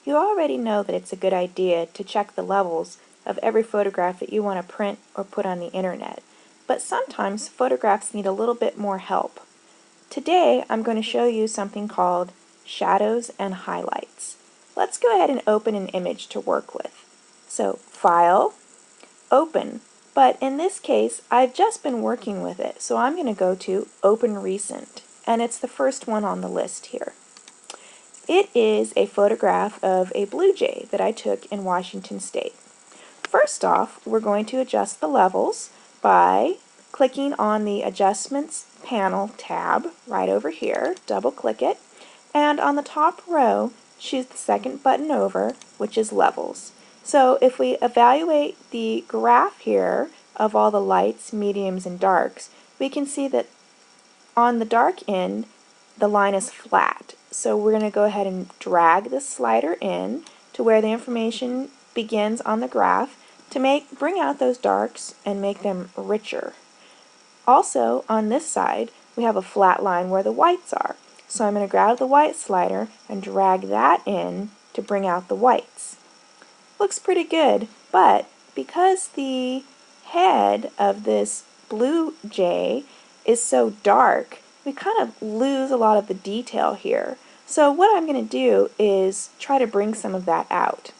You already know that it's a good idea to check the levels of every photograph that you want to print or put on the internet, but sometimes photographs need a little bit more help. Today I'm going to show you something called shadows and highlights. Let's go ahead and open an image to work with. So File, Open, but in this case I've just been working with it, so I'm going to go to Open Recent, and it's the first one on the list here. It is a photograph of a blue jay that I took in Washington State. First off, we're going to adjust the levels by clicking on the Adjustments Panel tab right over here, double click it, and on the top row choose the second button over, which is Levels. So if we evaluate the graph here of all the lights, mediums, and darks, we can see that on the dark end the line is flat. So we're going to go ahead and drag this slider in to where the information begins on the graph to bring out those darks and make them richer. Also on this side we have a flat line where the whites are. So I'm going to grab the white slider and drag that in to bring out the whites. Looks pretty good, but because the head of this blue jay is so dark, we kind of lose a lot of the detail here. So what I'm going to do is try to bring some of that out.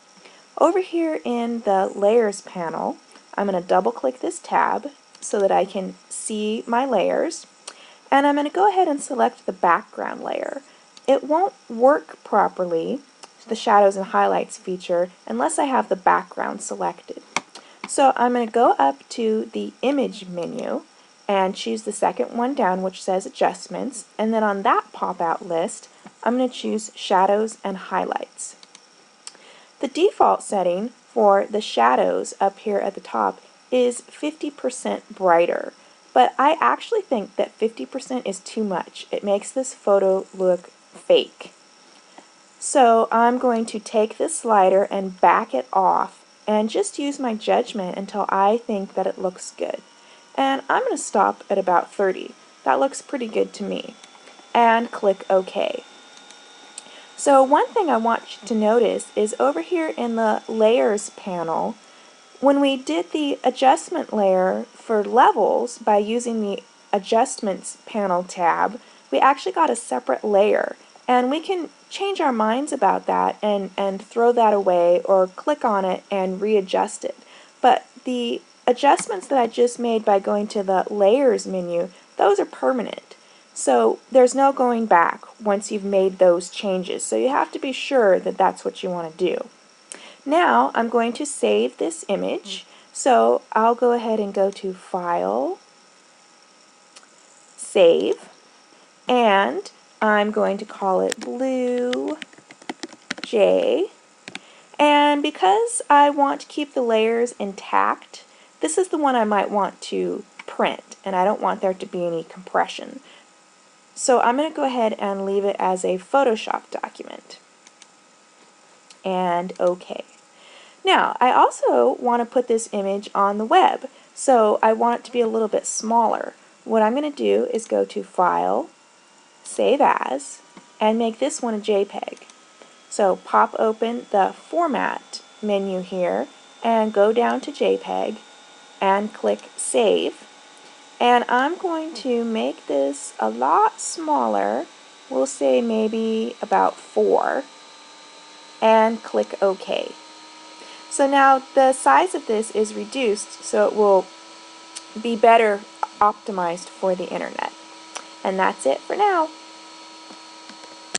Over here in the Layers panel, I'm going to double click this tab so that I can see my layers, and I'm going to go ahead and select the background layer. It won't work properly, the shadows and highlights feature, unless I have the background selected. So I'm going to go up to the Image menu and choose the second one down, which says Adjustments, and then on that pop-out list I'm going to choose Shadows and Highlights. The default setting for the shadows up here at the top is 50% brighter, but I actually think that 50% is too much. It makes this photo look fake. So I'm going to take this slider and back it off and just use my judgment until I think that it looks good. And I'm going to stop at about 30. That looks pretty good to me. And click OK. So one thing I want you to notice is over here in the Layers panel, when we did the adjustment layer for levels by using the Adjustments panel tab, we actually got a separate layer. And we can change our minds about that and throw that away or click on it and readjust it. But the adjustments that I just made by going to the Layers menu, those are permanent. So there's no going back once you've made those changes. So you have to be sure that that's what you want to do. Now I'm going to save this image. So I'll go ahead and go to File, Save, and I'm going to call it Blue Jay. And because I want to keep the layers intact, this is the one I might want to print, and I don't want there to be any compression. So I'm going to go ahead and leave it as a Photoshop document. And OK. Now, I also want to put this image on the web, so I want it to be a little bit smaller. What I'm going to do is go to File, Save As, and make this one a JPEG. So pop open the Format menu here and go down to JPEG and click Save. And I'm going to make this a lot smaller. We'll say maybe about 4 and click OK. So now the size of this is reduced so it will be better optimized for the internet. And that's it for now.